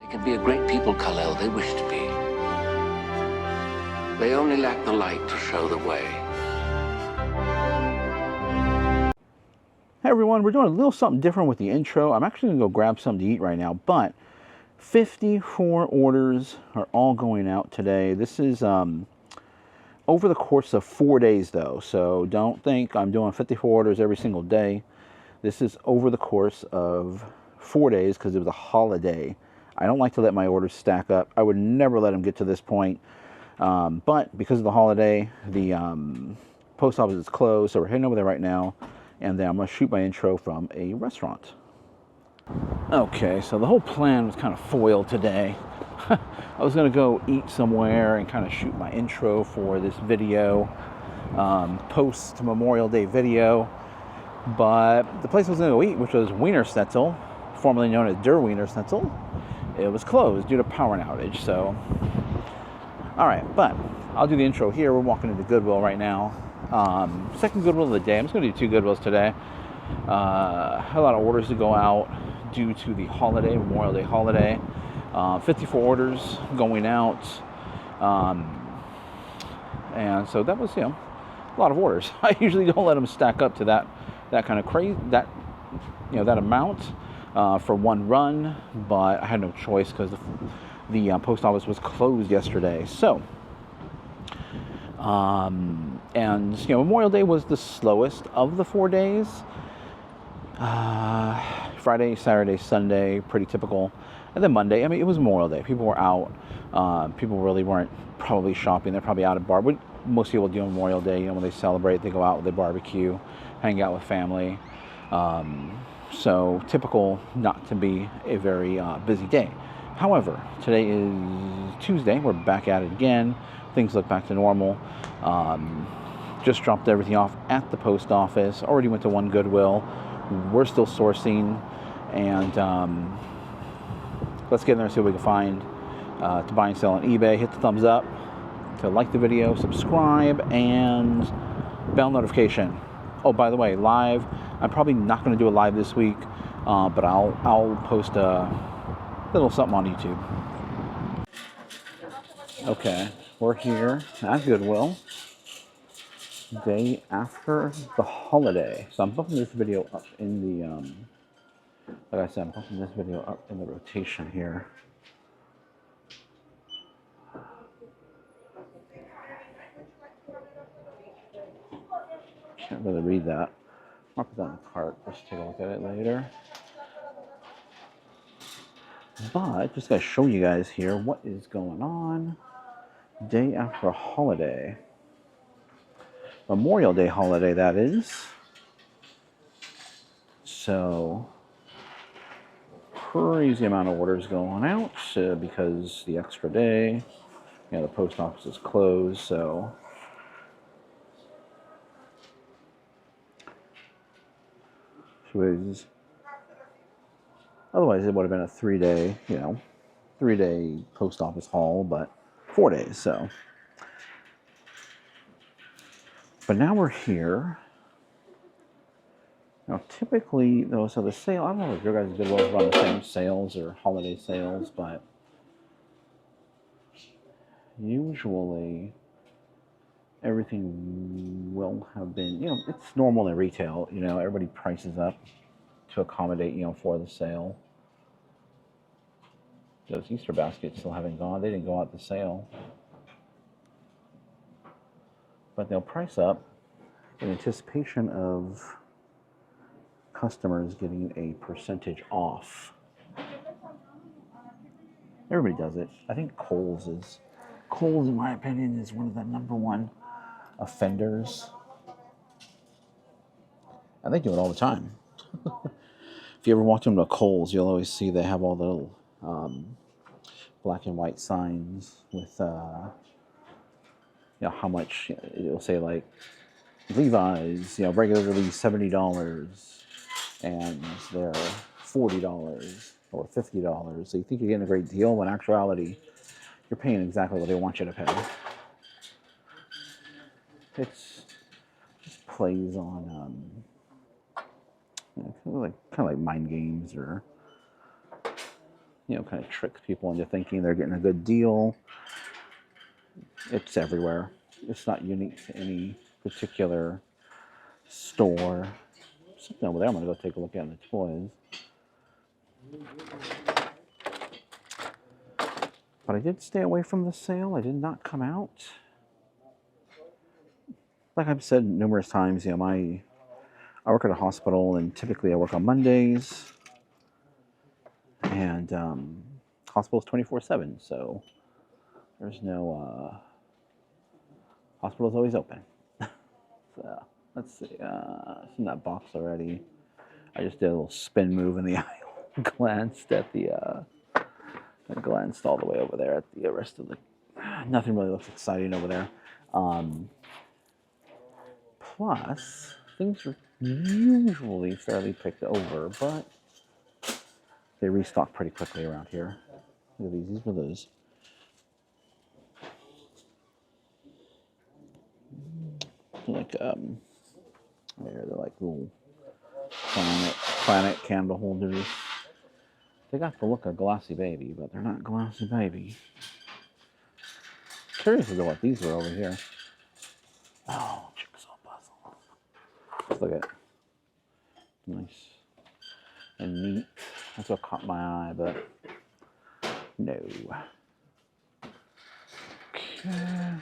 can be a great people, Kal-El, they wish to be. They only lack the light to show the way. Hey everyone, we're doing a little something different with the intro. I'm actually gonna go grab something to eat right now, but 54 orders are all going out today. This is over the course of 4 days though, so don't think I'm doing 54 orders every single day. This is over the course of 4 days because it was a holiday. I don't like to let my orders stack up. I would never let them get to this point. But because of the holiday, the post office is closed, so we're heading over there right now. And then I'm going to shoot my intro from a restaurant. Okay, so the whole plan was kind of foiled today. I was going to go eat somewhere and kind of shoot my intro for this video, post Memorial Day video. But the place I was going to go eat, which was Wiener Schnitzel, formerly known as Der Wiener Schnitzel, it was closed due to power outage. So, all right, but I'll do the intro here. We're walking into Goodwill right now. Second Goodwill of the day. I'm just going to do 2 Goodwills today. A lot of orders to go out due to the holiday, Memorial Day holiday. 54 orders going out. And so that was, a lot of orders. I usually don't let them stack up to that kind of crazy, that amount for one run, but I had no choice because the post office was closed yesterday. So, and Memorial Day was the slowest of the 4 days. Friday, Saturday, Sunday, pretty typical. And then Monday, it was Memorial Day. People were out. People really weren't probably shopping. They're probably out at bar. Most people do on Memorial Day, when they celebrate, they go out, they barbecue, hang out with family. So typical not to be a very busy day. However, today is Tuesday. We're back at it again. Things look back to normal. Just dropped everything off at the post office. Already went to one Goodwill. We're still sourcing. And let's get in there and see what we can find to buy and sell on eBay. Hit the thumbs up to like the video, subscribe, and bell notification. Oh, by the way, live. I'm probably not going to do a live this week, but I'll post a little something on YouTube. Okay, we're here at Goodwill, day after the holiday. So I'm bumping this video up in the, like I said, I'm bumping this video up in the rotation here. Can't really read that. I'll put that in the cart, just take a look at it later. But just gotta show you guys here what is going on. Day after a holiday. Memorial Day holiday, that is. So, crazy amount of orders going out because the extra day. The post office is closed, so. Otherwise it would have been a 3-day, 3-day post office haul, but 4 days, so. But now we're here. Now typically, though, so the sale, I don't know if your guys' Goodwill run the same sales or holiday sales, but usually everything will have been, it's normal in retail, everybody prices up to accommodate, for the sale. Those Easter baskets still haven't gone. They didn't go out the sale. But they'll price up in anticipation of customers getting a percentage off. Everybody does it. I think Kohl's, in my opinion, is one of the #1 offenders. And they do it all the time. If you ever walk into a Kohl's, you'll always see they have all the little black and white signs with how much. It'll say like Levi's, regularly $70, and they're $40 or $50. So you think you're getting a great deal, when in actuality, you're paying exactly what they want you to pay. It's just plays on kind of like mind games, or you know, kind of tricks people into thinking they're getting a good deal. It's everywhere. It's not unique to any particular store. Something over there I'm going to go take a look at in the toys. But I did stay away from the sale. I did not come out. Like I've said numerous times, you know, I work at a hospital, and typically I work on Mondays. And hospital's 24/7, so there's no hospital's always open. So let's see. It's in that box already. I just did a little spin move in the aisle. Glanced at the. I glanced all the way over there at the rest of the. Nothing really looks exciting over there. Plus, things are usually fairly picked over, but they restock pretty quickly around here. Look at these. These are those. Like they're like little planet candle holders. They got the look of Glossy Baby, but they're not Glossy Baby. Curious as to what these were over here. Oh, jigsaw puzzle. Let's look at it. Nice and neat. That's what caught my eye, but no. Okay.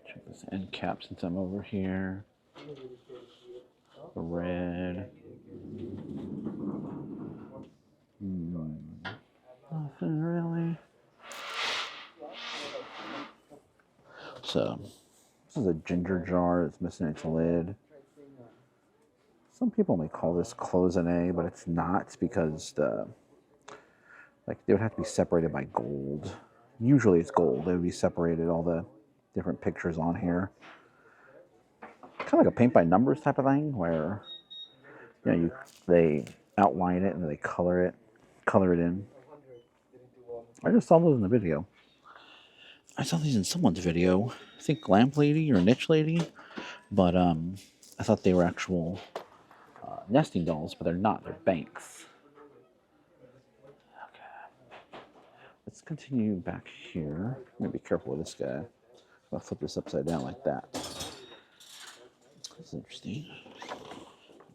Check this end cap since I'm over here. The red. Nothing really. So, this is a ginger jar. It's missing its lid. Some people may call this cloisonne, but it's not because they would have to be separated by gold. Usually it's gold. They would be separated, all the different pictures on here. Kind of like a paint by numbers type of thing, where you know they outline it and then they color it in. I just saw those in the video. I saw these in someone's video. I think Lamp Lady or Niche Lady, but I thought they were actual nesting dolls, but they're not. They're banks. Okay. Let's continue back here. I'm gonna be careful with this guy. I'll flip this upside down like that. That's interesting.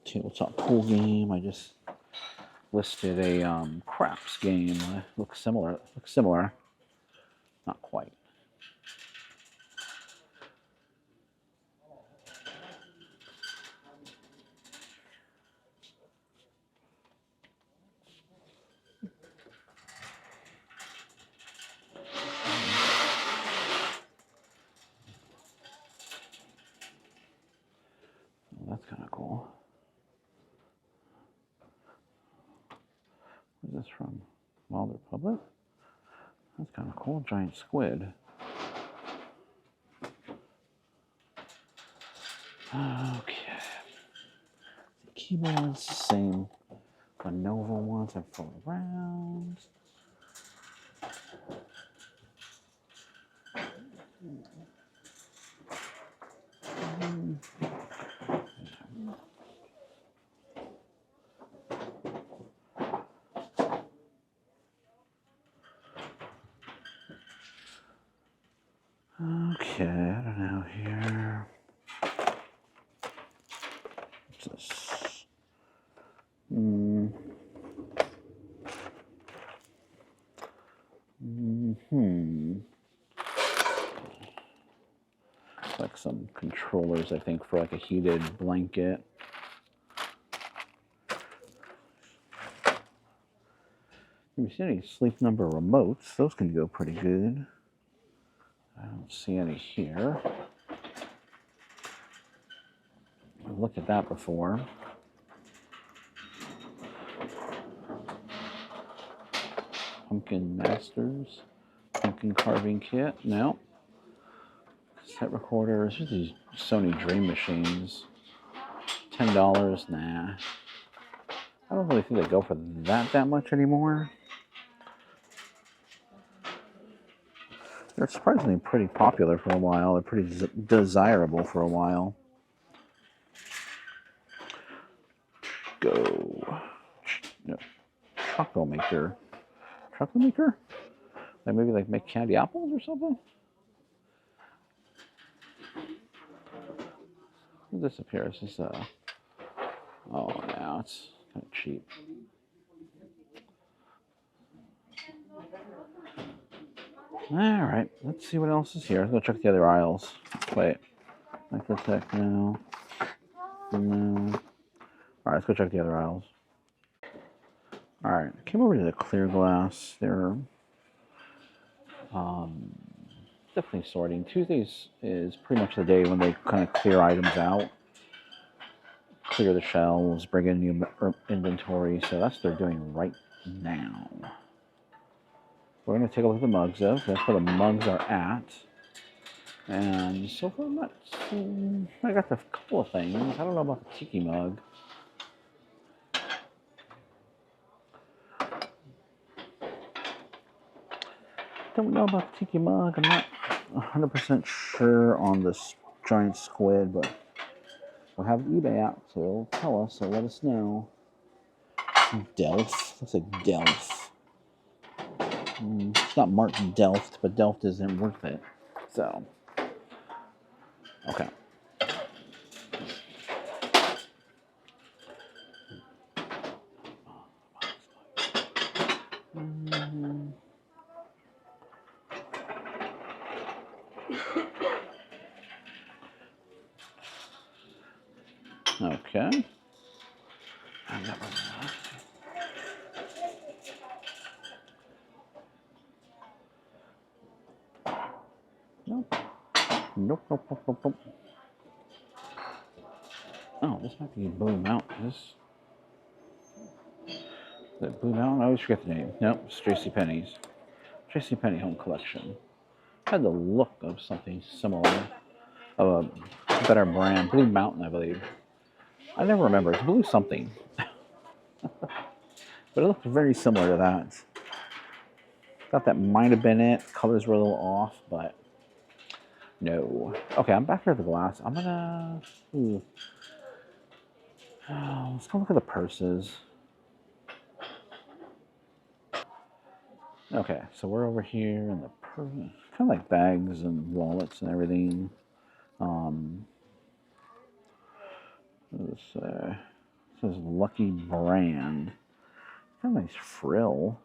Tabletop pool game. I just listed a craps game. Looks similar. Not quite. That's kind of cool. Where's this from? Wild Republic? That's kind of cool. Giant squid. Okay. The keyboard's the same. Lenovo ones are for rounds. Okay, I don't know here. What's this? Like some controllers, I think, for like a heated blanket. Have you seen any Sleep Number remotes? Those can go pretty good. I don't see any here. I've looked at that before. Pumpkin Masters. Pumpkin carving kit. No. Cassette recorders. Here's these Sony Dream machines. $10. Nah. I don't really think they go for that much anymore. They're surprisingly pretty popular for a while. They're pretty desirable for a while. Go. No. Chocolate maker. Chocolate maker? Like maybe like make candy apples or something? This appears as oh, now it's kind of cheap. All right, let's see what else is here. Let's go check the other aisles. Wait, Microtech, no. No. All right, let's go check the other aisles. All right, I came over to the clear glass. They're definitely sorting. Tuesdays is pretty much the day when they kind of clear items out, clear the shelves, bring in new inventory. So that's what they're doing right now. We're going to take a look at the mugs, though. That's where the mugs are at. And so far, I'm not seeing... I got a couple of things. I don't know about the tiki mug. Don't know about the tiki mug. I'm not 100% sure on this giant squid, but we'll have eBay out, so it'll tell us, so let us know. Delft. Looks like Delft. It's not marked Delft, but Delft isn't worth it. So, okay. Okay. Nope. Nope, nope, nope, nope, nope. Oh, this might be Blue Mountain. Is it Blue Mountain? I always forget the name. Nope, it's JCPenney's. JCPenney Home Collection. Had the look of something similar, of a better brand. Blue Mountain, I believe. I never remember. It's Blue something. But it looked very similar to that. Thought that might have been it. Colors were a little off, but no. Okay, I'm back here at the glass. I'm gonna... let's go look at the purses. Okay, so we're over here in the purse. Kind of like bags and wallets and everything. This says Lucky Brand. Kind of nice frill.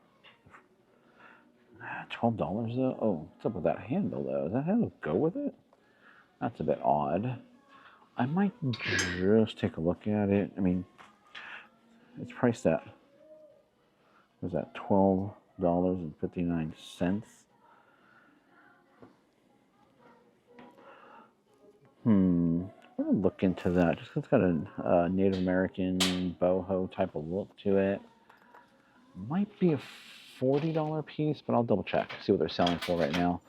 $12 though? Oh, what's up with that handle though? Does that handle go with it? That's a bit odd. I might just take a look at it. I mean, it's priced at, what is that, $12.59. I'm gonna look into that. Just 'cause it's got a Native American boho type of look to it. Might be a $40 piece, but I'll double check, see what they're selling for right now.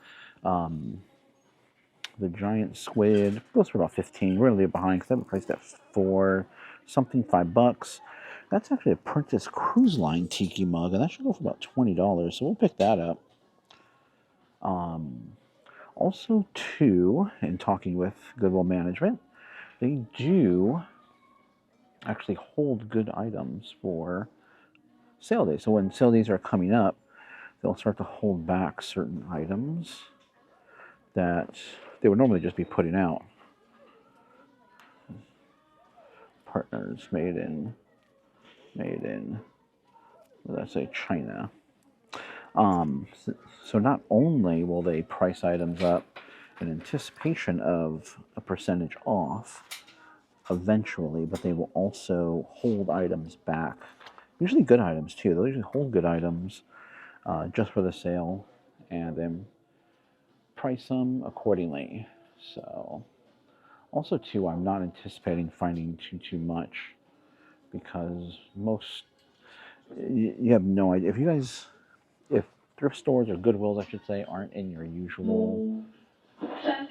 The giant squid goes for about 15. We're gonna leave it behind because I have it priced at $4 something, $5. That's actually a Princess Cruise Line tiki mug, and that should go for about $20. So we'll pick that up. Also, too, in talking with Goodwill management, they do actually hold good items for sale days. So when sale days are coming up, they'll start to hold back certain items that they would normally just be putting out. Partners made in, what did I say, China. So not only will they price items up in anticipation of a percentage off eventually, but they will also hold items back. Usually good items too. They'll usually hold good items just for the sale and then price them accordingly. So also too, I'm not anticipating finding too much because most, you have no idea. If thrift stores or Goodwills, I should say, aren't in your usual, I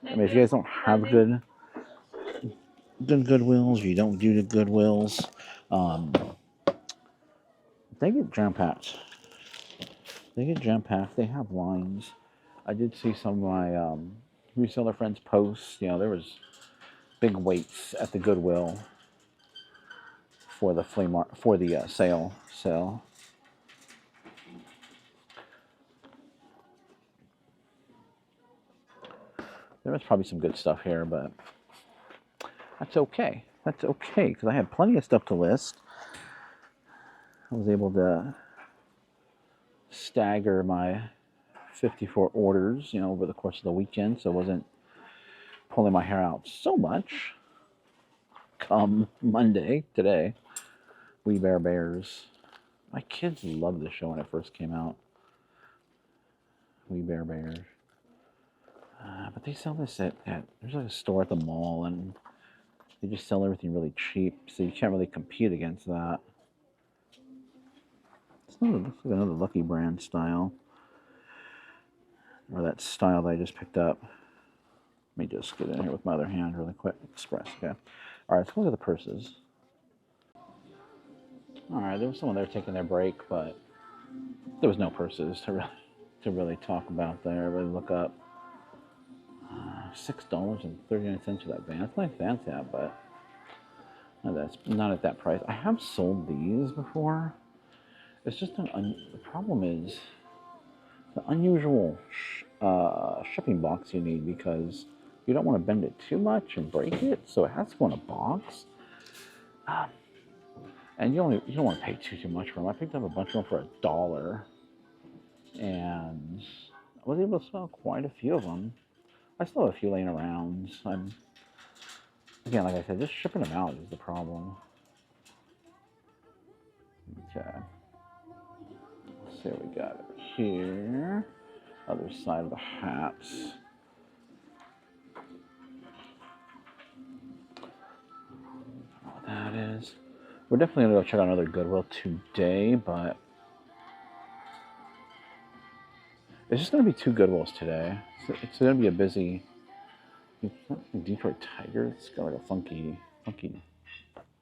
mean, if you guys don't have good Goodwills, or you don't do the Goodwills, they get jam-packed. They get jam-packed. They have lines. I did see some of my reseller friends post. You know, there was big waits at the Goodwill for the sale. So there was probably some good stuff here, but that's okay. That's okay, because I had plenty of stuff to list. I was able to stagger my 54 orders, you know, over the course of the weekend, so I wasn't pulling my hair out so much. Come Monday, today, We Bear Bears. My kids loved the show when it first came out. We Bear Bears. But they sell this at there's like a store at the mall, and they just sell everything really cheap, so you can't really compete against that. It looks like another Lucky Brand style, or that style that I just picked up. Let me just get in here with my other hand really quick. Express, okay. All right, let's look at the purses. All right, there was someone there taking their break, but there was no purses to really talk about there, really look up. $6.39 for that van. It's a nice van set, but that's not at that price. I have sold these before. It's just the problem is the unusual shipping box you need, because you don't want to bend it too much and break it, so it has to go in a box. And you don't want to pay too much for them. I picked up a bunch of them for $1, and I was able to sell quite a few of them. I still have a few laying around. Again, like I said, just shipping them out is the problem. Okay. Let's see what we got over here. Other side of the hats. What that is. We're definitely gonna go check out another Goodwill today, but it's just gonna be 2 Goodwills today. It's gonna be a busy. It's not a Detroit Tiger. It's got like a funky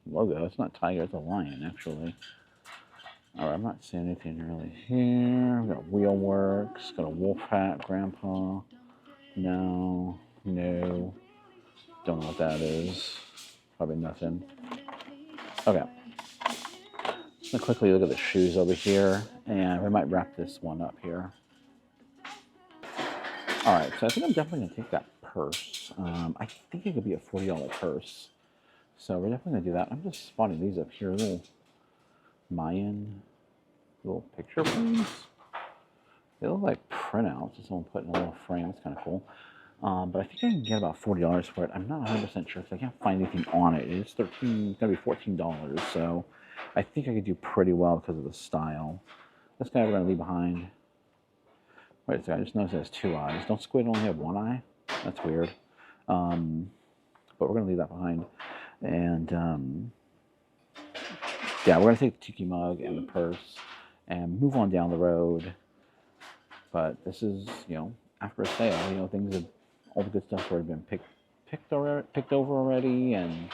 logo. It's not tiger. It's a lion, actually. All right, I'm not seeing anything really here. We've got Wheelworks. Got a wolf hat, Grandpa. No. Don't know what that is. Probably nothing. Okay. I'm gonna quickly look at the shoes over here, and we might wrap this one up here. All right, so I think I'm definitely gonna take that purse. I think it could be a $40 purse, so we're definitely gonna do that. I'm just spotting these up here, little Mayan little picture frames. They look like printouts that someone put in a little frame. That's kind of cool. But I think I can get about $40 for it. I'm not 100% sure because I can't find anything on it. It's gonna be $14, so I think I could do pretty well because of the style. This guy we're gonna leave behind. Wait a second, I just noticed it has 2 eyes. Don't squid only have 1 eye? That's weird. But we're gonna leave that behind. And yeah, we're gonna take the tiki mug and the purse and move on down the road. But this is, you know, after a sale, you know, things have, all the good stuff's already been picked over already, and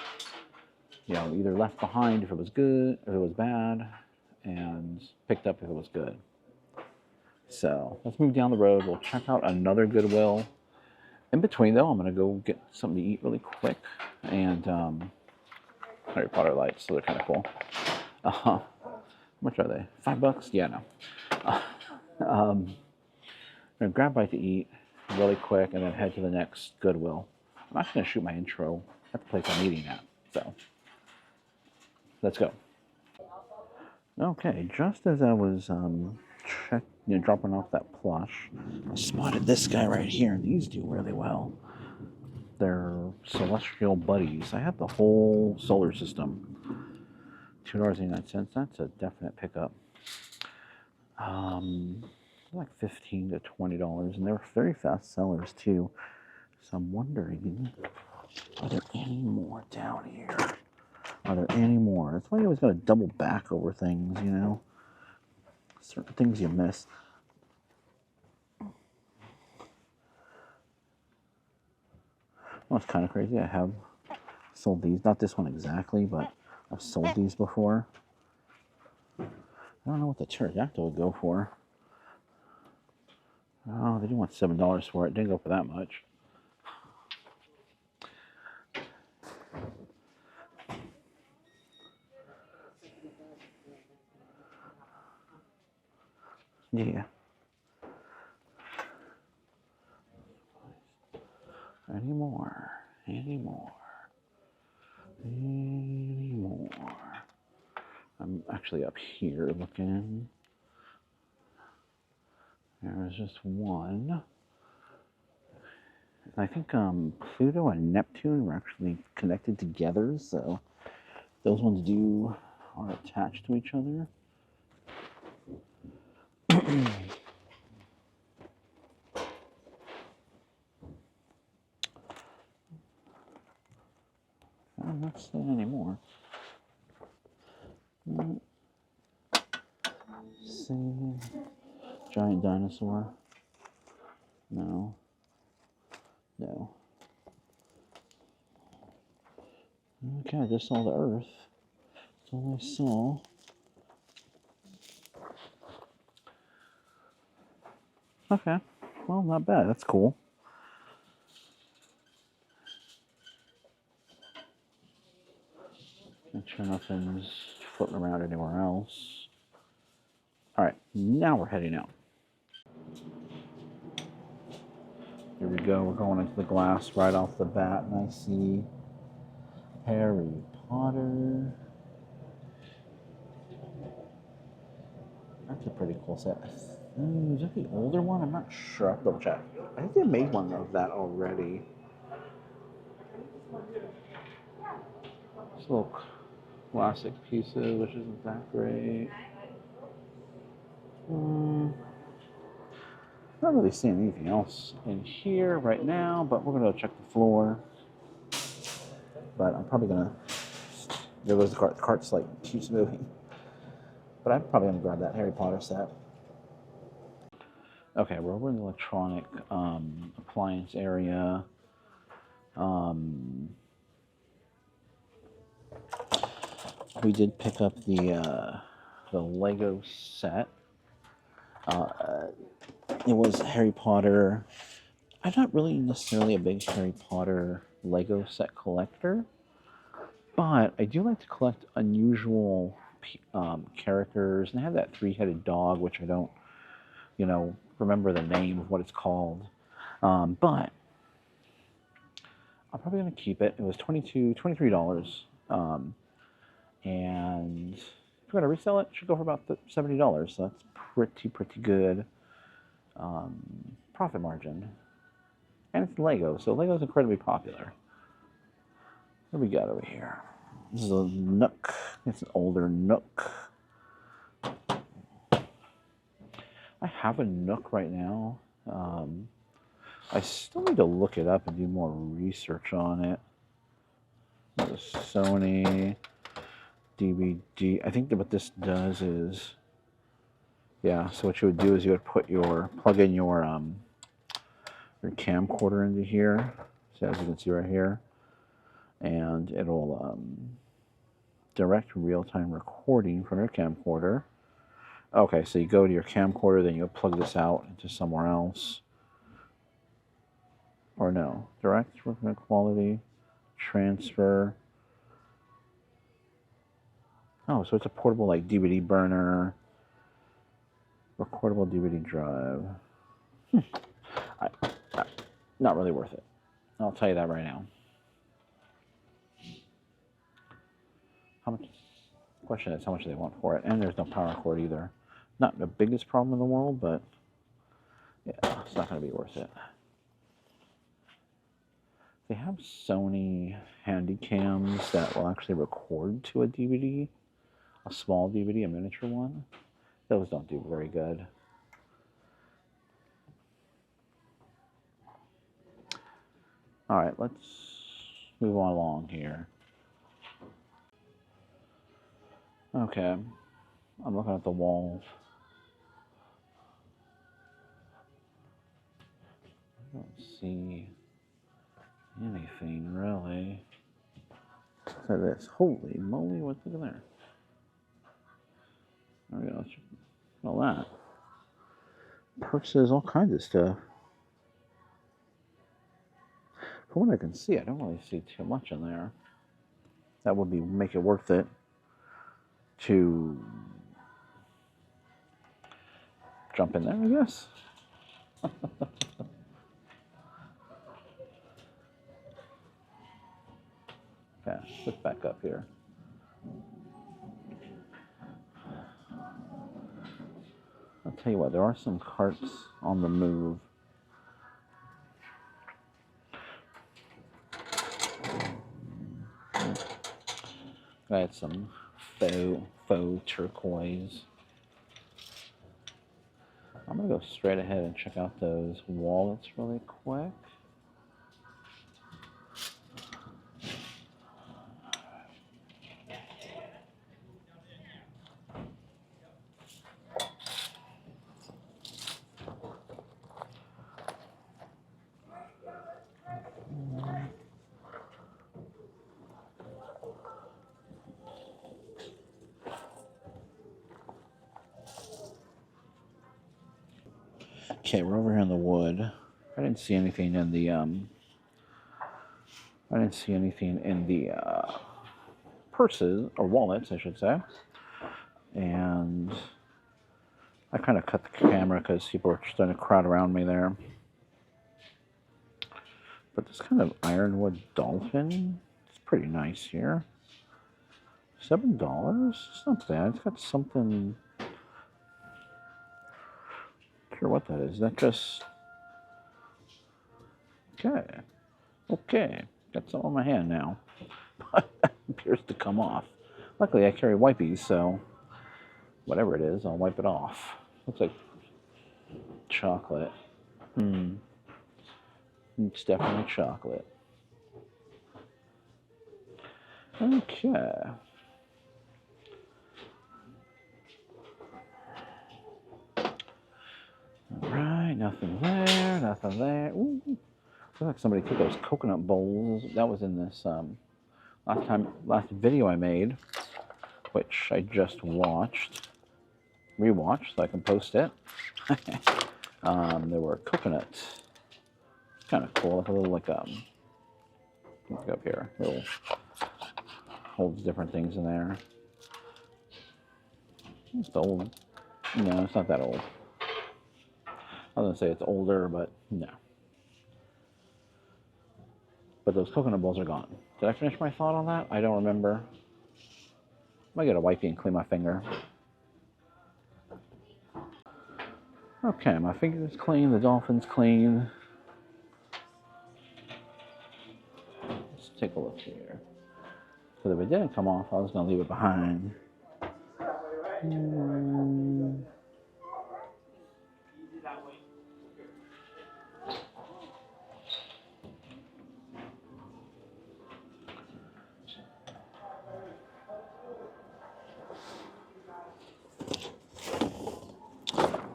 you know, either left behind if it was good, if it was bad, and picked up if it was good. So let's move down the road. We'll check out another Goodwill. In between, though, I'm gonna go get something to eat really quick, and Harry Potter lights, so they're kind of cool. How much are they? $5? Yeah, no. I'm gonna grab a bite to eat really quick, and then head to the next Goodwill. I'm actually gonna shoot my intro at the place I'm eating at. So let's go. Okay, just as I was dropping off that plush, I spotted this guy right here, and these do really well. They're celestial buddies. I have the whole solar system. $2.89. That's a definite pickup. Like $15 to $20, and they're very fast sellers too. So I'm wondering, are there any more down here? Are there any more? That's why you always got to double back over things, you know? Certain things you miss. Well, it's kind of crazy. I have sold these. Not this one exactly, but I've sold these before. I don't know what the pterodactyl would go for. Oh, they didn't want $7 for it. Didn't go for that much. Yeah. Anymore. I'm actually up here looking. There's just one. I think Pluto and Neptune were actually connected together, so those ones are attached to each other. I'm not seeing anymore. See, giant dinosaur. No. Okay, I just saw the Earth. That's all I saw. Okay, well, not bad. That's cool. Make sure nothing's floating around anywhere else. All right, now we're heading out. Here we go. We're going into the glass right off the bat, and I see Harry Potter. That's a pretty cool set. Is that the older one? I'm not sure. I'll have to double check. I think they made one of that already. It's little classic pieces, which isn't that great. Not really seeing anything else in here right now, but we're gonna check the floor. But I'm probably gonna. There goes the cart. The cart's like keeps moving. But I'm probably gonna grab that Harry Potter set. Okay, we're over in the electronic appliance area. We did pick up the Lego set. It was Harry Potter. I'm not really necessarily a big Harry Potter Lego set collector, but I do like to collect unusual characters. And I have that three-headed dog, which I don't, remember the name of what it's called. But I'm probably going to keep it. It was $23. And if we're going to resell it, it should go for about $70. So that's pretty good profit margin. And it's Lego, so Lego is incredibly popular. What do we got over here? This is a Nook. It's an older Nook. I have a Nook right now. I still need to look it up and do more research on it. The Sony DVD. I think that what this does is, yeah. So what you would do is you would plug in your camcorder into here. So as you can see right here, and it'll direct real-time recording from your camcorder. Okay, so you go to your camcorder, then you plug this out into somewhere else. Or no, direct quality, transfer. Oh, so it's a portable like DVD burner, recordable DVD drive. Not really worth it. I'll tell you that right now. How much? Question is how much do they want for it? And there's no power cord either. Not the biggest problem in the world, but yeah, it's not going to be worth it. They have Sony handy cams that will actually record to a DVD, a small DVD, a miniature one. Those don't do very good. All right, let's move on along here. Okay, I'm looking at the walls. I don't see anything really. Look at this. Holy moly, what's in there? There we go. All that. Purses, all kinds of stuff. From what I can see, I don't really see too much in there. That would make it worth it to jump in there, I guess. Okay, flip back up here. I'll tell you what, there are some carts on the move. I had some faux turquoise. I'm gonna go straight ahead and check out those wallets really quick. Okay, we're over here in the wood. I didn't see anything in the purses, or wallets, I should say. And I kind of cut the camera because people were starting to crowd around me there. But this kind of ironwood dolphin is pretty nice here. $7? It's not bad. It's got something. Not sure what that is. Is that just. Okay. Got some on my hand now. But it appears to come off. Luckily, I carry wipies, so whatever it is, I'll wipe it off. Looks like chocolate. It's definitely chocolate. Okay. Alright, nothing there, nothing there. Ooh. Looks like somebody took those coconut bowls. That was in this last video I made, which I just rewatched, so I can post it. There were coconuts. It's kind of cool, like a little let's go up here. Little holds different things in there. It's old. No, it's not that old. I was gonna say it's older, but no. But those coconut bowls are gone. Did I finish my thought on that? I don't remember. I might get a wipey and clean my finger. Okay, my finger's clean, the dolphin's clean. Let's take a look here. Because if it didn't come off, I was going to leave it behind.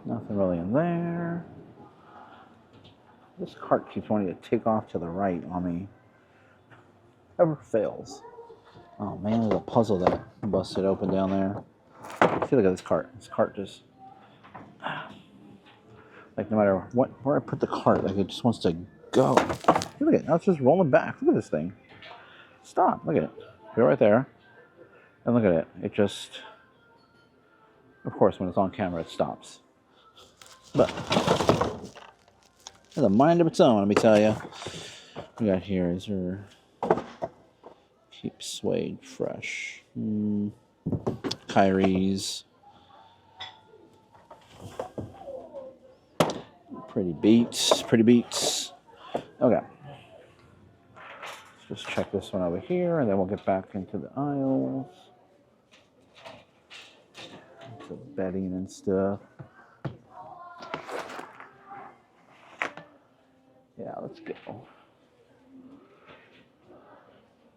Nothing really in there. This cart keeps wanting to take off to the right on me. Never fails. Oh man, there's a puzzle that busted open down there. See, look at this cart. This cart just, like, no matter where I put the cart, like, it just wants to go. Look at it. Now it's just rolling back. Look at this thing. Stop. Look at it. Go right there. And look at it. It just, of course, when it's on camera, it stops. But it has a mind of its own, let me tell you. What we got here is her keep suede fresh. Kyrie's. Pretty beats. Okay. Let's just check this one over here, and then we'll get back into the aisles. Into bedding and stuff. Yeah, let's go.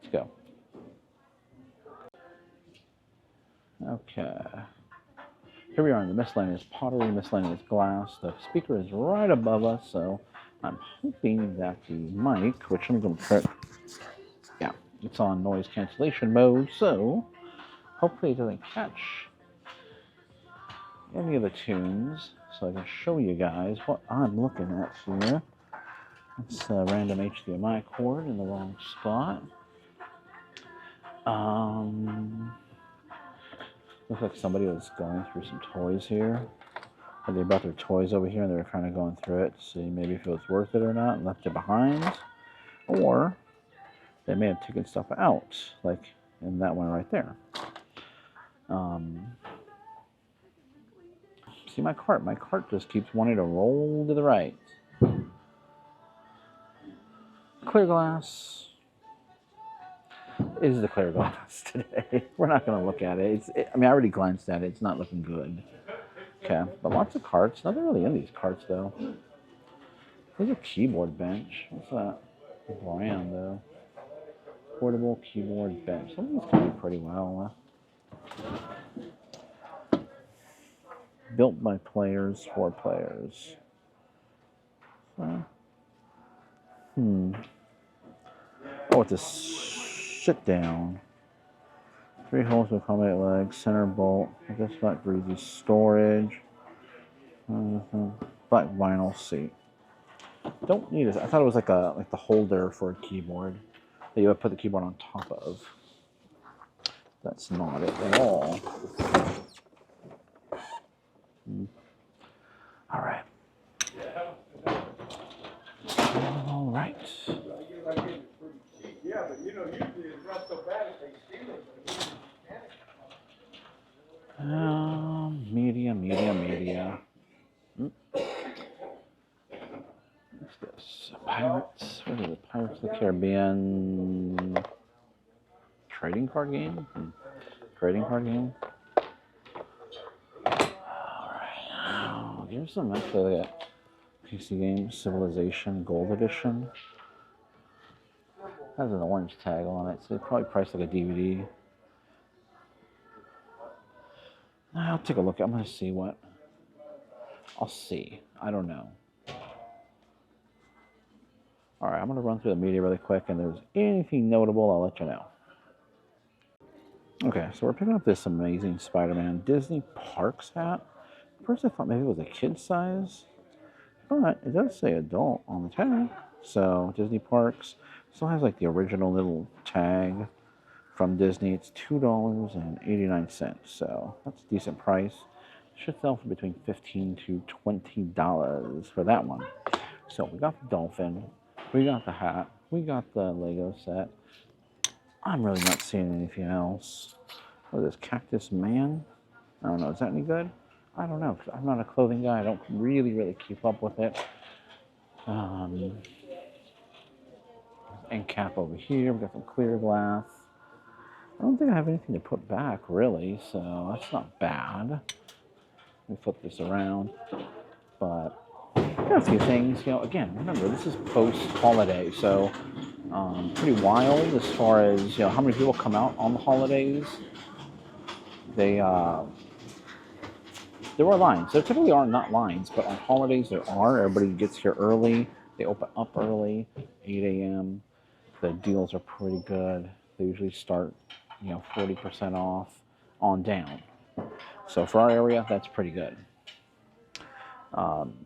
Let's go. Okay. Here we are in the miscellaneous pottery, miscellaneous glass. The speaker is right above us, so I'm hoping that the mic, which I'm going to try, yeah, it's on noise cancellation mode, so hopefully it doesn't catch any of the tunes. so I can show you guys what I'm looking at here. It's a random HDMI cord in the wrong spot. Looks like somebody was going through some toys here. Or they brought their toys over here and they were kind of going through it to see maybe if it was worth it or not and left it behind. Or they may have taken stuff out, like in that one right there. See my cart? My cart just keeps wanting to roll to the right. Clear glass. It is the clear glass today. We're not going to look at it. I mean, I already glanced at it. It's not looking good. Okay, but lots of carts. Nothing really in these carts, though. There's a keyboard bench. What's that? Brand, though. Portable keyboard bench. Some of these can do pretty well. Built by players for players. Oh, it's a sit down. 3 holes to accommodate legs. Center bolt. I guess not greasy storage. Black vinyl seat. Don't need it. I thought it was like the holder for a keyboard that you would put the keyboard on top of. That's not it at all. All right. All right. Yeah, but usually it's not so bad if they steal it. Media. What's this? Pirates. What is it? Pirates of the Caribbean trading card game? Alright. Here's some actually like a PC game, Civilization Gold Edition. Has an orange tag on it, so it's probably priced like a DVD. I'll take a look. I'm going to see what. I'll see. I don't know. Alright, I'm going to run through the media really quick, and if there's anything notable, I'll let you know. Okay, so we're picking up this amazing Spider-Man Disney Parks hat. First I thought maybe it was a kid size, but it does say adult on the tag. So Disney Parks still has like the original little tag from Disney. It's $2.89, so that's a decent price. Should sell for between $15 to $20 for that one. So we got the dolphin, we got the hat, we got the Lego set. I'm really not seeing anything else. What is this, Cactus Man? I don't know, is that any good? I don't know, because I'm not a clothing guy. I don't really keep up with it. End cap over here. We've got some clear glass. I don't think I have anything to put back, really, so that's not bad. Let me flip this around. But got a few things. You know, again, remember, this is post-holiday, so pretty wild as far as, you know, how many people come out on the holidays. There were lines. There typically are not lines, but on holidays there are. Everybody gets here early. They open up early, 8 a.m. The deals are pretty good. They usually start, you know, 40% off on down. So for our area, that's pretty good.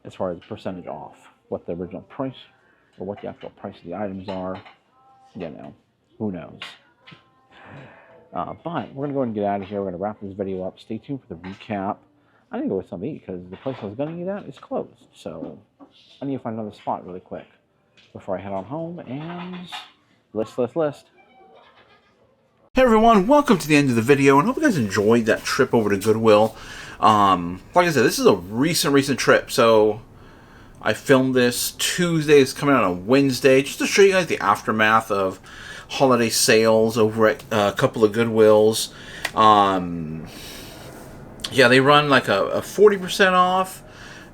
As far as percentage off, what the original price or what the actual price of the items are, you know, who knows. But we're going to go ahead and get out of here. We're going to wrap this video up. Stay tuned for the recap. I need to go with something to eat because the place I was going to eat at is closed. So I need to find another spot really quick before I head on home and list. Hey everyone, welcome to the end of the video, and I hope you guys enjoyed that trip over to Goodwill. Like I said, this is a recent trip, so I filmed this Tuesday. It's coming out on Wednesday, just to show you guys the aftermath of holiday sales over at a couple of Goodwills. Yeah, they run like a 40% off,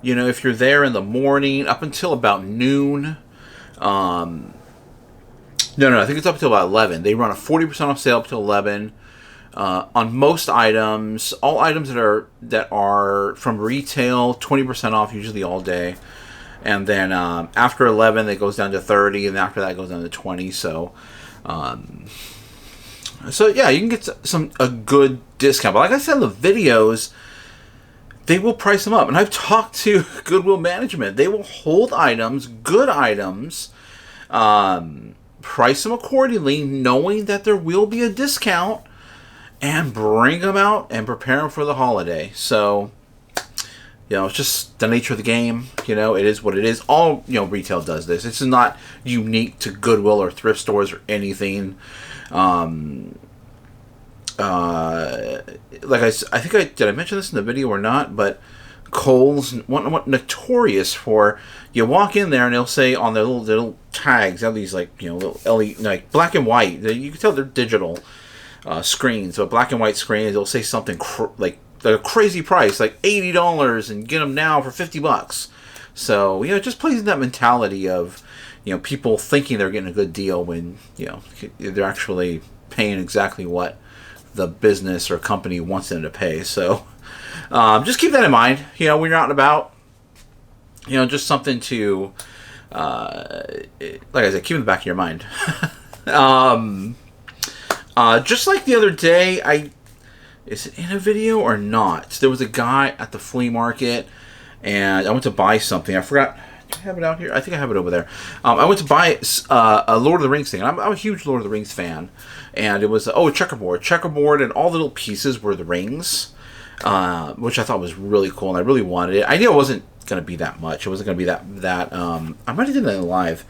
you know, if you're there in the morning, up until about noon. No, I think it's up until about 11. They run a 40% off sale up till 11 on most items. All items that are from retail, 20% off usually all day. And then after 11, it goes down to 30, and after that, it goes down to 20. So yeah, you can get a good discount. But like I said in the videos, they will price them up. And I've talked to Goodwill management. They will hold items, good items, price them accordingly, knowing that there will be a discount, and bring them out and prepare them for the holiday. So, it's just the nature of the game. It is what it is. All, retail does this. This is not unique to Goodwill or thrift stores or anything. Did I mention this in the video or not? But Kohl's notorious for, you walk in there and they'll say on their little tags, they have these little LED, like black and white. You can tell they're digital screens, but black and white screens. They'll say something like a crazy price, like $80, and get them now for $50. So just plays in that mentality of people thinking they're getting a good deal when they're actually paying exactly what the business or company wants them to pay. So just keep that in mind. When you're out and about, just something to like I said, keep in the back of your mind. Just like the other day, is it in a video or not? There was a guy at the flea market, and I went to buy something. I forgot. Do I have it out here? I think I have it over there. I went to buy a Lord of the Rings thing. I'm a huge Lord of the Rings fan. And it was, a checkerboard, and all the little pieces were the rings, which I thought was really cool, and I really wanted it. I knew it wasn't going to be that much. It wasn't going to be that I might have done that live.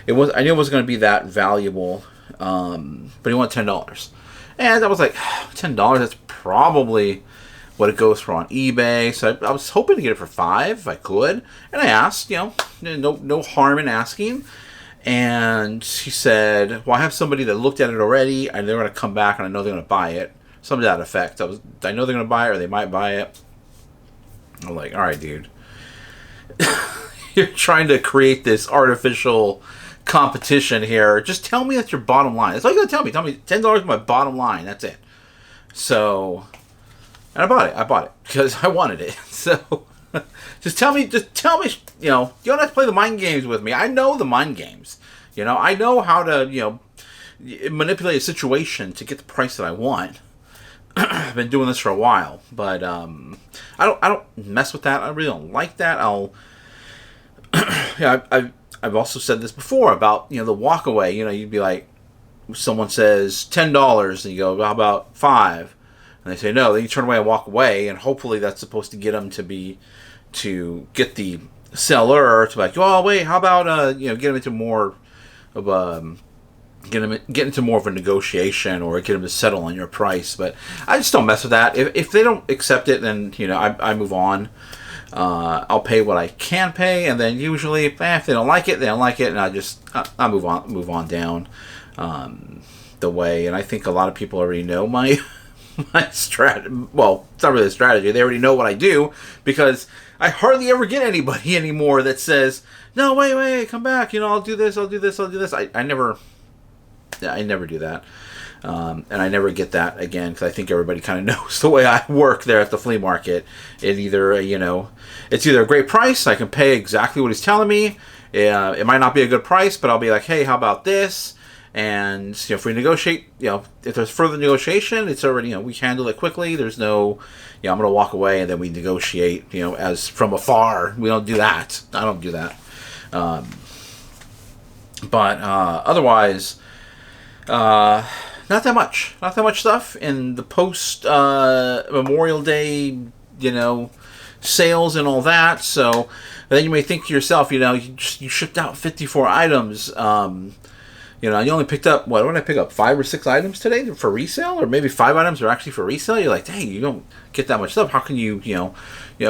I knew it wasn't going to be that valuable, but he wanted $10. And I was like, $10, that's probably what it goes for on eBay. So I was hoping to get it for $5 if I could. And I asked, no harm in asking. And he said, well, I have somebody that looked at it already, and they're going to come back, and I know they're going to buy it. Something to that effect. I know they're going to buy it, or they might buy it. I'm like, all right, dude. You're trying to create this artificial competition here. Just tell me that's your bottom line. That's all you got to tell me. Tell me $10 is my bottom line. That's it. So, and I bought it because I wanted it. So, just tell me, you don't have to play the mind games with me. I know the mind games. I know how to, manipulate a situation to get the price that I want. I've been doing this for a while, but I don't mess with that. I really don't like that. I've also said this before about the walk away. You'd be like, someone says $10, and you go, how about $5? And they say no. Then you turn away and walk away, and hopefully that's supposed to get them to get the seller to be like, oh wait, how about get them into more of get into more of a negotiation, or get them to settle on your price. But I just don't mess with that. If they don't accept it, then I move on. I'll pay what I can pay, and then usually if they don't like it, they don't like it, and I move on down the way. And I think a lot of people already know my strategy. Well, it's not really a strategy. They already know what I do, because I hardly ever get anybody anymore that says, no, wait, come back. I'll do this. I never do that. And I never get that again, because I think everybody kind of knows the way I work there at the flea market. It's either a great price, I can pay exactly what he's telling me. It might not be a good price, but I'll be like, hey, how about this? And if we negotiate, if there's further negotiation, it's already, we handle it quickly. There's no, I'm going to walk away and then we negotiate, as from afar. We don't do that. I don't do that. But otherwise, not that much stuff in the post Memorial Day, sales and all that. So then you may think to yourself, you shipped out 54 items. You only picked up, what did I pick up? 5 or 6 items today for resale, or maybe 5 items are actually for resale. You're like, dang, you don't get that much stuff. How can you,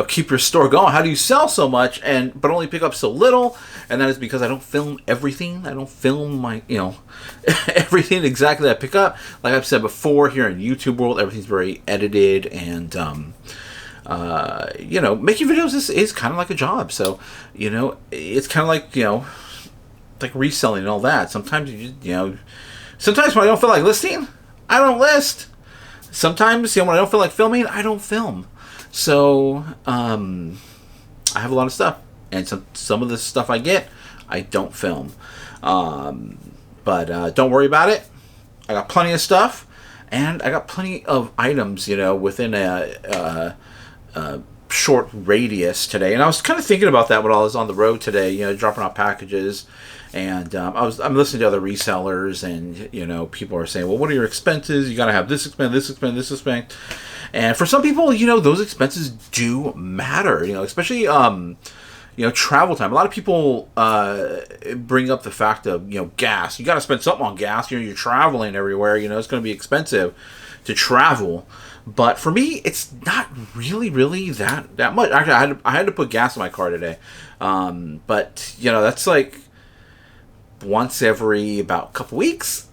keep your store going? How do you sell so much but only pick up so little? And that is because I don't film everything. I don't film my, everything exactly that I pick up. Like I've said before, here in YouTube world, everything's very edited, and making videos is kind of like a job. So, it's kind of like, like reselling and all that. Sometimes sometimes when I don't feel like listing, I don't list. Sometimes when I don't feel like filming, I don't film. So I have a lot of stuff, and some of the stuff I get, I don't film. But don't worry about it. I got plenty of stuff, and I got plenty of items, within short radius today, and I was kind of thinking about that when I was on the road today, dropping off packages, and I'm listening to other resellers, and people are saying, well, what are your expenses? You got to have this expense, this expense, this expense, and for some people, those expenses do matter, especially travel time. A lot of people bring up the fact of gas. You got to spend something on gas. You're traveling everywhere. It's going to be expensive to travel. But for me, it's not really that much. Actually, I had to put gas in my car today. But that's like once every about a couple weeks.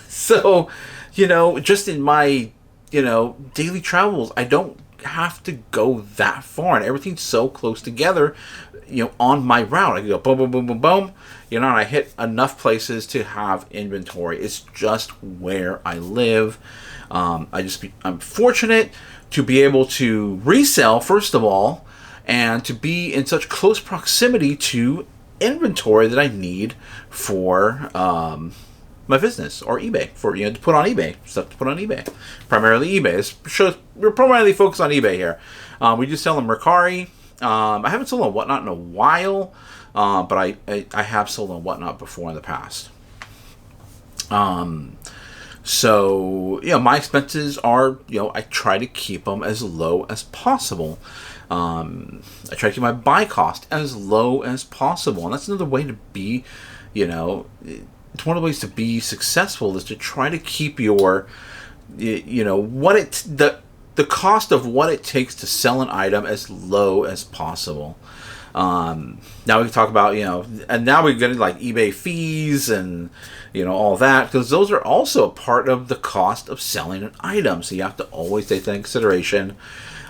So, just in my daily travels, I don't have to go that far, and everything's so close together. On my route, I can go boom, boom, boom, boom, boom. And I hit enough places to have inventory. It's just where I live. I'm fortunate to be able to resell, first of all, and to be in such close proximity to inventory that I need for my business, or eBay, for to put on eBay, stuff to put on eBay. Primarily eBay. We're primarily focused on eBay here. We do sell on Mercari. I haven't sold on Whatnot in a while, but I have sold on Whatnot before in the past. So, my expenses are, I try to keep them as low as possible. I try to keep my buy cost as low as possible. And that's another way to be, it's one of the ways to be successful is to try to keep your, the cost of what it takes to sell an item as low as possible. Now we can talk about, and now we're getting like eBay fees and, all that, because those are also a part of the cost of selling an item. So you have to always take that into consideration.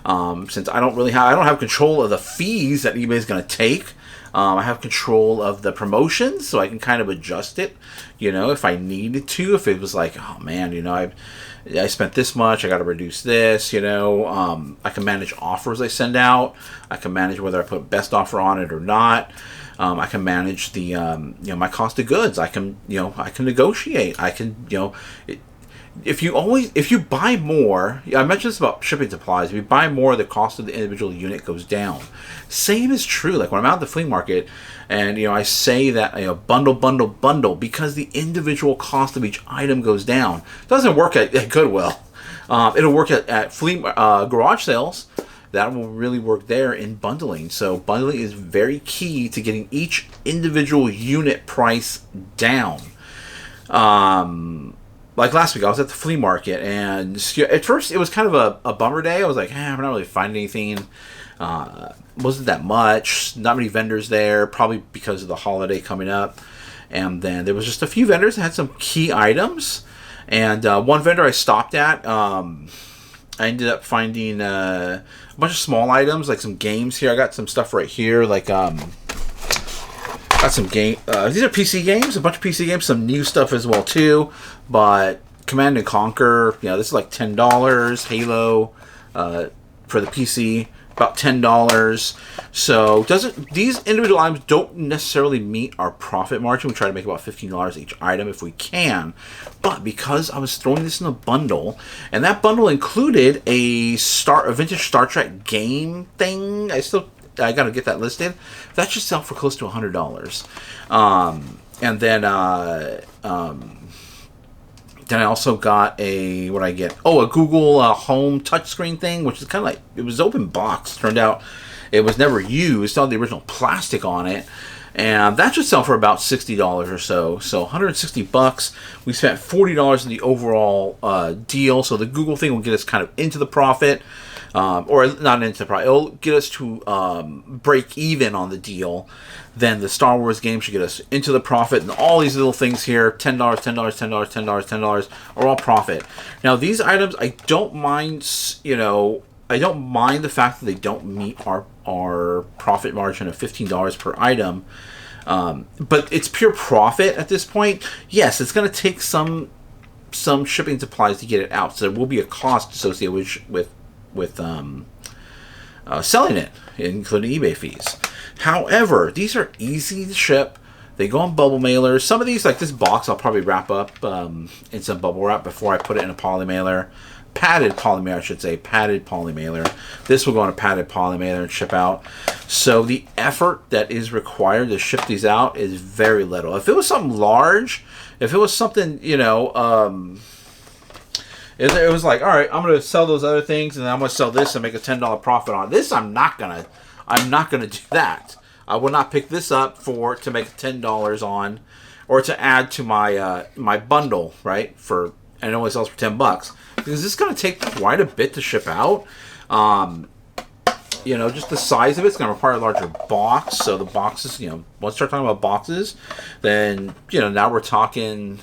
Since I don't have control of the fees that eBay is going to take. I have control of the promotions, so I can kind of adjust it, if I needed to. If it was like, oh man, I spent this much, I got to reduce this, I can manage offers I send out. I can manage whether I put best offer on it or not. I can manage the, my cost of goods. I can negotiate. I can, if you buy more, I mentioned this about shipping supplies. If you buy more, the cost of the individual unit goes down. Same is true. Like when I'm out at the flea market, and I say that bundle, because the individual cost of each item goes down. It doesn't work at Goodwill. It'll work at flea garage sales. That will really work there in bundling. So bundling is very key to getting each individual unit price down. Like last week, I was at the flea market, and at first it was kind of a bummer day. I was like, I'm not really finding anything. Wasn't that much. Not many vendors there, probably because of the holiday coming up. And then there was just a few vendors that had some key items. And one vendor I stopped at, I ended up finding a bunch of small items, like some games here. I got some stuff right here, like got some game. These are PC games, a bunch of PC games, some new stuff as well too. But Command and Conquer, this is like $10. Halo for the PC, about $10. So these individual items don't necessarily meet our profit margin. We try to make about $15 each item if we can. But because I was throwing this in a bundle, and that bundle included a vintage Star Trek game thing, I got to get that listed. That should sell for close to $100. And then I also got a Google Home touchscreen thing, which is kind of like, it was open box. Turned out it was never used. Still had the original plastic on it. And that should sell for about $60 or so. So $160. We spent $40 in the overall deal. So the Google thing will get us kind of into the profit. Or not into the profit. It'll get us to break even on the deal. Then the Star Wars game should get us into the profit. And all these little things here, $10, $10, $10, $10, $10, are all profit. Now these items, I don't mind, I don't mind the fact that they don't meet our profit margin of $15 per item. But it's pure profit at this point. Yes, it's going to take some shipping supplies to get it out. So there will be a cost associated with selling it, including eBay fees. However, these are easy to ship. They go on bubble mailers. Some of these, like this box, I'll probably wrap up in some bubble wrap before I put it in a poly mailer. padded poly mailer, I should say, padded poly mailer. This will go on a padded poly mailer and ship out. So the effort that is required to ship these out is very little. If it was something large, if it was something, you know, it was like, all right, I'm going to sell those other things, and then I'm going to sell this and make a $10 profit on this. I'm not gonna do that. I will not pick this up to make $10 on, or to add to my my bundle, right? And it only sells for $10 because this is going to take quite a bit to ship out. You know, just the size of it's going to require a larger box. So the boxes, you know, once we start talking about boxes, then, you know, now we're talking,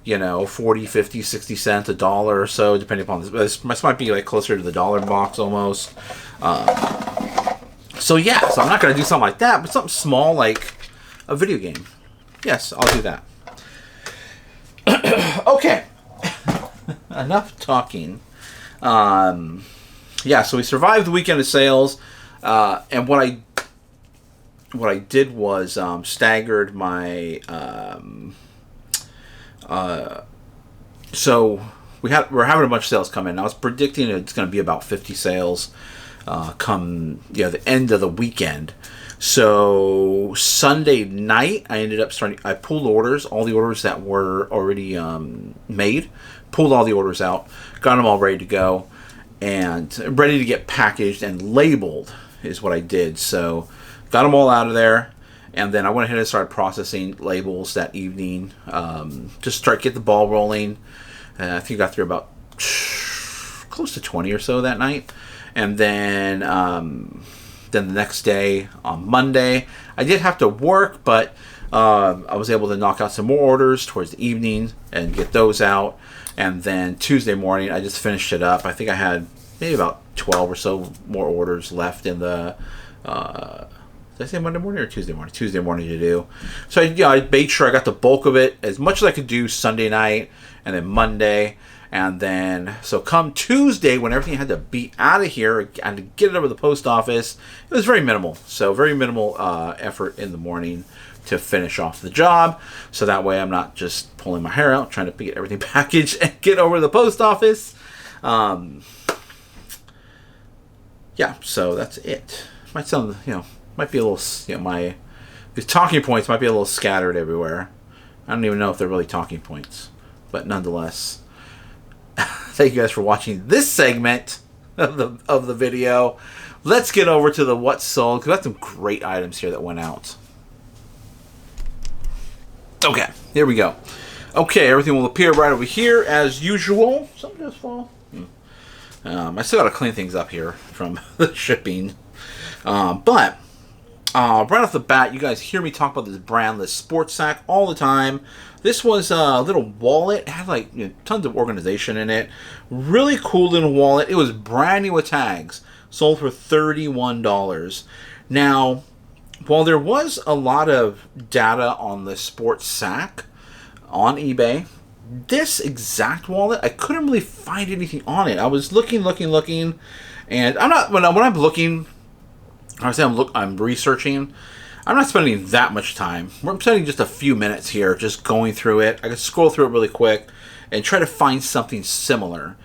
you know, 40, 50, 60 cents, $1 or so, depending upon this. This might be like closer to the dollar box almost. So yeah, so I'm not going to do something like that, but something small like a video game. Yes, I'll do that. Okay. Enough talking. Yeah, so we survived the weekend of sales, and what I did was staggered my. So we're having a bunch of sales come in. I was predicting it's going to be about 50 sales come the end of the weekend. So Sunday night, I ended up I pulled orders, all the orders that were already made, pulled all the orders out, got them all ready to go, and ready to get packaged and labeled is what I did. So got them all out of there, and then I went ahead and started processing labels that evening. Just get the ball rolling. I think I got through about close to 20 or so that night, and then the next day, on Monday, I did have to work, but I was able to knock out some more orders towards the evening and get those out. And then Tuesday morning, I just finished it up. I think I had maybe about 12 or so more orders left in the... did I say Monday morning or Tuesday morning? Tuesday morning to do. So I made sure I got the bulk of it, as much as I could do Sunday night, and then Monday. And then, so come Tuesday, when everything had to be out of here and to get it over to the post office, it was very minimal. So very minimal effort in the morning to finish off the job. So that way I'm not just pulling my hair out, trying to get everything packaged and get over to the post office. Yeah, so that's it. Might sound, might be a little, the talking points might be a little scattered everywhere. I don't even know if they're really talking points, but nonetheless. Thank you guys for watching this segment of the video. Let's get over to the what's sold, because that's some great items here that went out. Okay, here we go. Okay, everything will appear right over here as usual. Something just fall. I still got to clean things up here from the shipping. But right off the bat, you guys hear me talk about this brandless sports sack all the time. This was a little wallet. It had tons of organization in it. Really cool little wallet. It was brand new with tags. Sold for $31. Now, while there was a lot of data on the sports sack on eBay, this exact wallet, I couldn't really find anything on it. I was looking, and I'm not when I'm looking. I say I'm researching. I'm not spending that much time. I'm spending just a few minutes here, just going through it. I can scroll through it really quick and try to find something similar.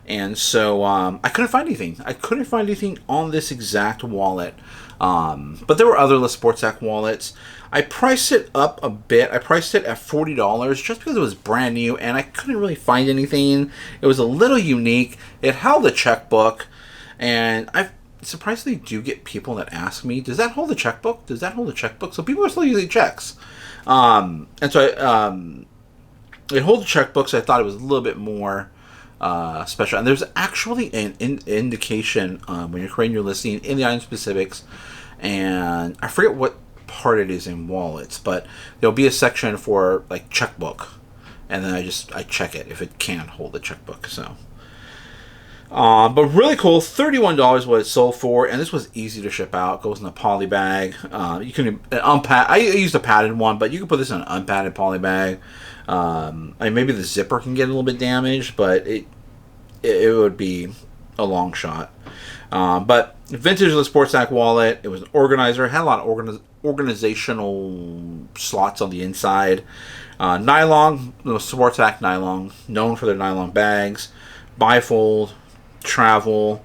And so I couldn't find anything. I couldn't find anything on this exact wallet. But there were other sports sack wallets. I priced it up a bit. I priced it at $40 just because it was brand new, and I couldn't really find anything. It was a little unique. It held a checkbook, and I surprisingly do get people that ask me, does that hold a checkbook? Does that hold a checkbook? So people are still using checks. And so it holds a checkbook, so I thought it was a little bit more special. And there's actually an indication when you're creating your listing in the item specifics, and I forget what part it is in wallets, but there'll be a section for like checkbook, and then I check it if it can hold a checkbook. So but really cool. $31 what it sold for, and this was easy to ship out. It goes in a poly bag. You can I used a padded one, but you can put this in an unpadded poly bag. Maybe the zipper can get a little bit damaged, but it would be a long shot. But vintage sports sack wallet. It was an organizer. It had a lot of organizational slots on the inside. Nylon, sports sack nylon, known for their nylon bags. bifold, travel.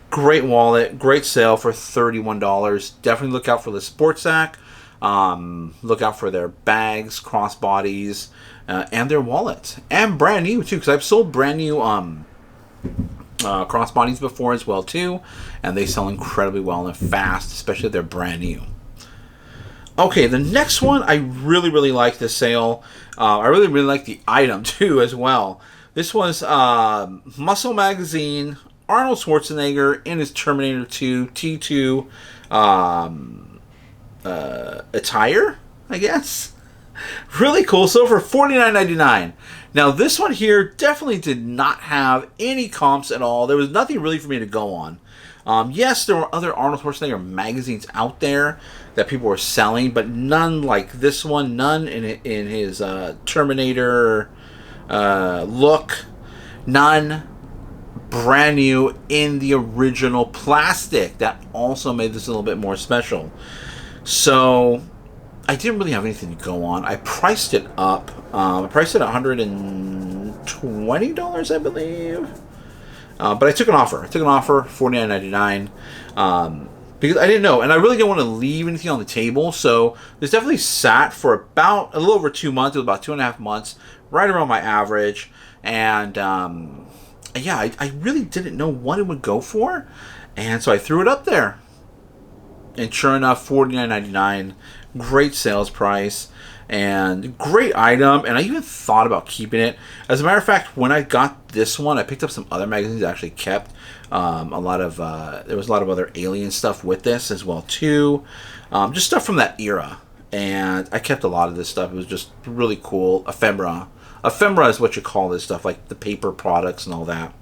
Great wallet, great sale for $31. Definitely look out for the sports sack. Look out for their bags, crossbodies, and their wallets. And brand new too, because I've sold brand new crossbodies before as well too, and they sell incredibly well and fast, especially if they're brand new. Okay, the next one, I really, really like this sale. I really, really like the item too as well. This was Muscle Magazine, Arnold Schwarzenegger in his Terminator 2 T2 attire, I guess. Really cool. So for $49.99. Now this one here definitely did not have any comps at all. There was nothing really for me to go on. Yes, there were other Arnold Schwarzenegger magazines out there that people were selling, but none like this one. None in his Terminator look. None brand new in the original plastic. That also made this a little bit more special. So I didn't really have anything to go on. I priced it up. I priced it at $120, I believe. But I took an offer. $49.99. Because I didn't know, and I really didn't want to leave anything on the table. So this definitely sat for about a little over 2 months. It was about 2.5 months, right around my average. And yeah, I really didn't know what it would go for, and so I threw it up there. And sure enough, $49.99, great sales price, and great item. And I even thought about keeping it. As a matter of fact, when I got this one, I picked up some other magazines I actually kept. There was a lot of other Alien stuff with this as well too, just stuff from that era. And I kept a lot of this stuff. It was just really cool. Ephemera is what you call this stuff, like the paper products and all that.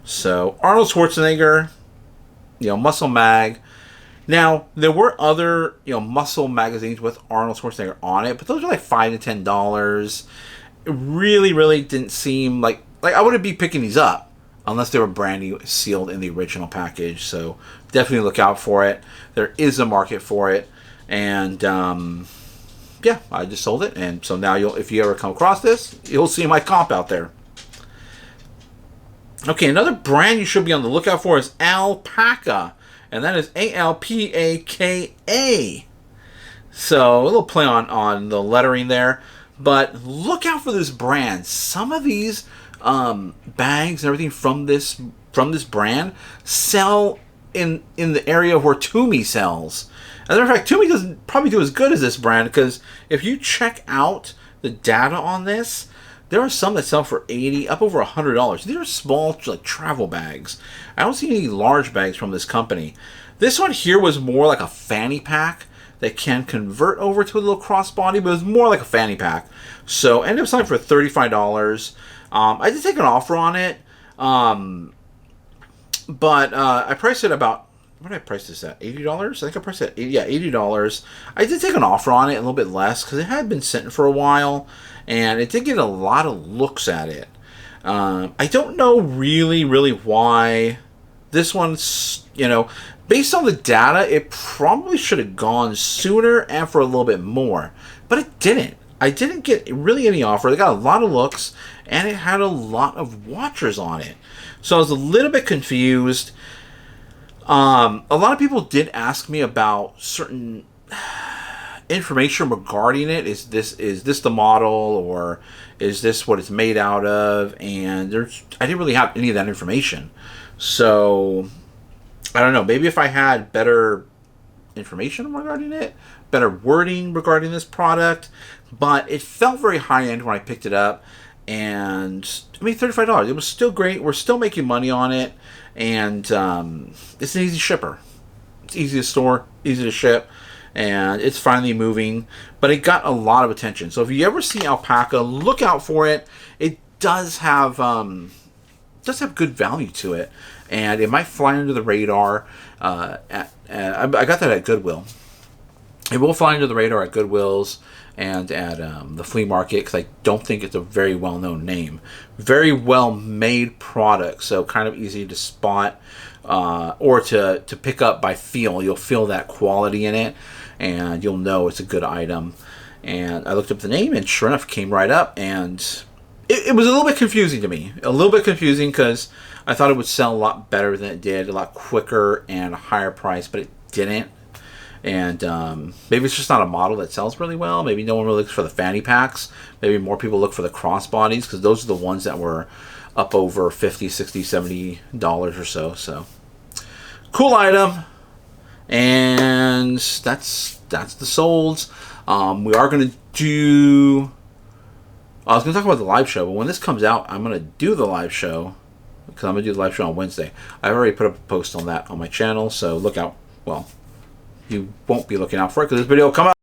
So Arnold Schwarzenegger, Muscle Mag. Now there were other muscle magazines with Arnold Schwarzenegger on it, but those were like $5 to $10. It really didn't seem like I wouldn't be picking these up unless they were brand new, sealed in the original package. So definitely look out for it. There is a market for it, and yeah, I just sold it, and so now if you ever come across this, you'll see my comp out there. Okay, another brand you should be on the lookout for is Alpaca, and that is Alpaka. So a little play on the lettering there, but look out for this brand. Some of these bags and everything from this brand sell in the area where Tumi sells. As a matter of fact, Tumi doesn't probably do as good as this brand, because if you check out the data on this, there are some that sell for $80, up over $100. These are small, like travel bags. I don't see any large bags from this company. This one here was more like a fanny pack that can convert over to a little crossbody, but it was more like a fanny pack. So I ended up selling for $35. I did take an offer on it, but I priced it about, what did I price this at? $80? I think I priced it at $80. I did take an offer on it, a little bit less, because it had been sitting for a while, and it did get a lot of looks at it. I don't know really why this one's, based on the data, it probably should have gone sooner and for a little bit more, but it didn't. I didn't get really any offer. They got a lot of looks, and it had a lot of watchers on it. So I was a little bit confused. A lot of people did ask me about certain information regarding it. Is this the model, or is this what it's made out of? And I didn't really have any of that information. So I don't know. Maybe if I had better information regarding it, better wording regarding this product, but it felt very high end when I picked it up. And I mean, $35. It was still great. We're still making money on it, and it's an easy shipper. It's easy to store, easy to ship, and it's finally moving. But it got a lot of attention. So if you ever see Alpaca, look out for it. It does have good value to it, and it might fly under the radar. I got that at Goodwill. It will fly under the radar at Goodwill's and at the flea market, because I don't think it's a very well-known name. Very well-made product, so kind of easy to spot or to pick up by feel. You'll feel that quality in it, and you'll know it's a good item. And I looked up the name, and sure enough, it came right up, and it was a little bit confusing to me. A little bit confusing because I thought it would sell a lot better than it did, a lot quicker and a higher price, but it didn't. And maybe it's just not a model that sells really well. Maybe no one really looks for the fanny packs. Maybe more people look for the crossbodies because those are the ones that were up over $50, $60, $70 or so. So cool item. And that's the solds. We are going to do... I was going to talk about the live show, but when this comes out, I'm going to do the live show because I'm going to do the live show on Wednesday. I've already put up a post on that on my channel, so look out. Well, you won't be looking out for it because this video will come out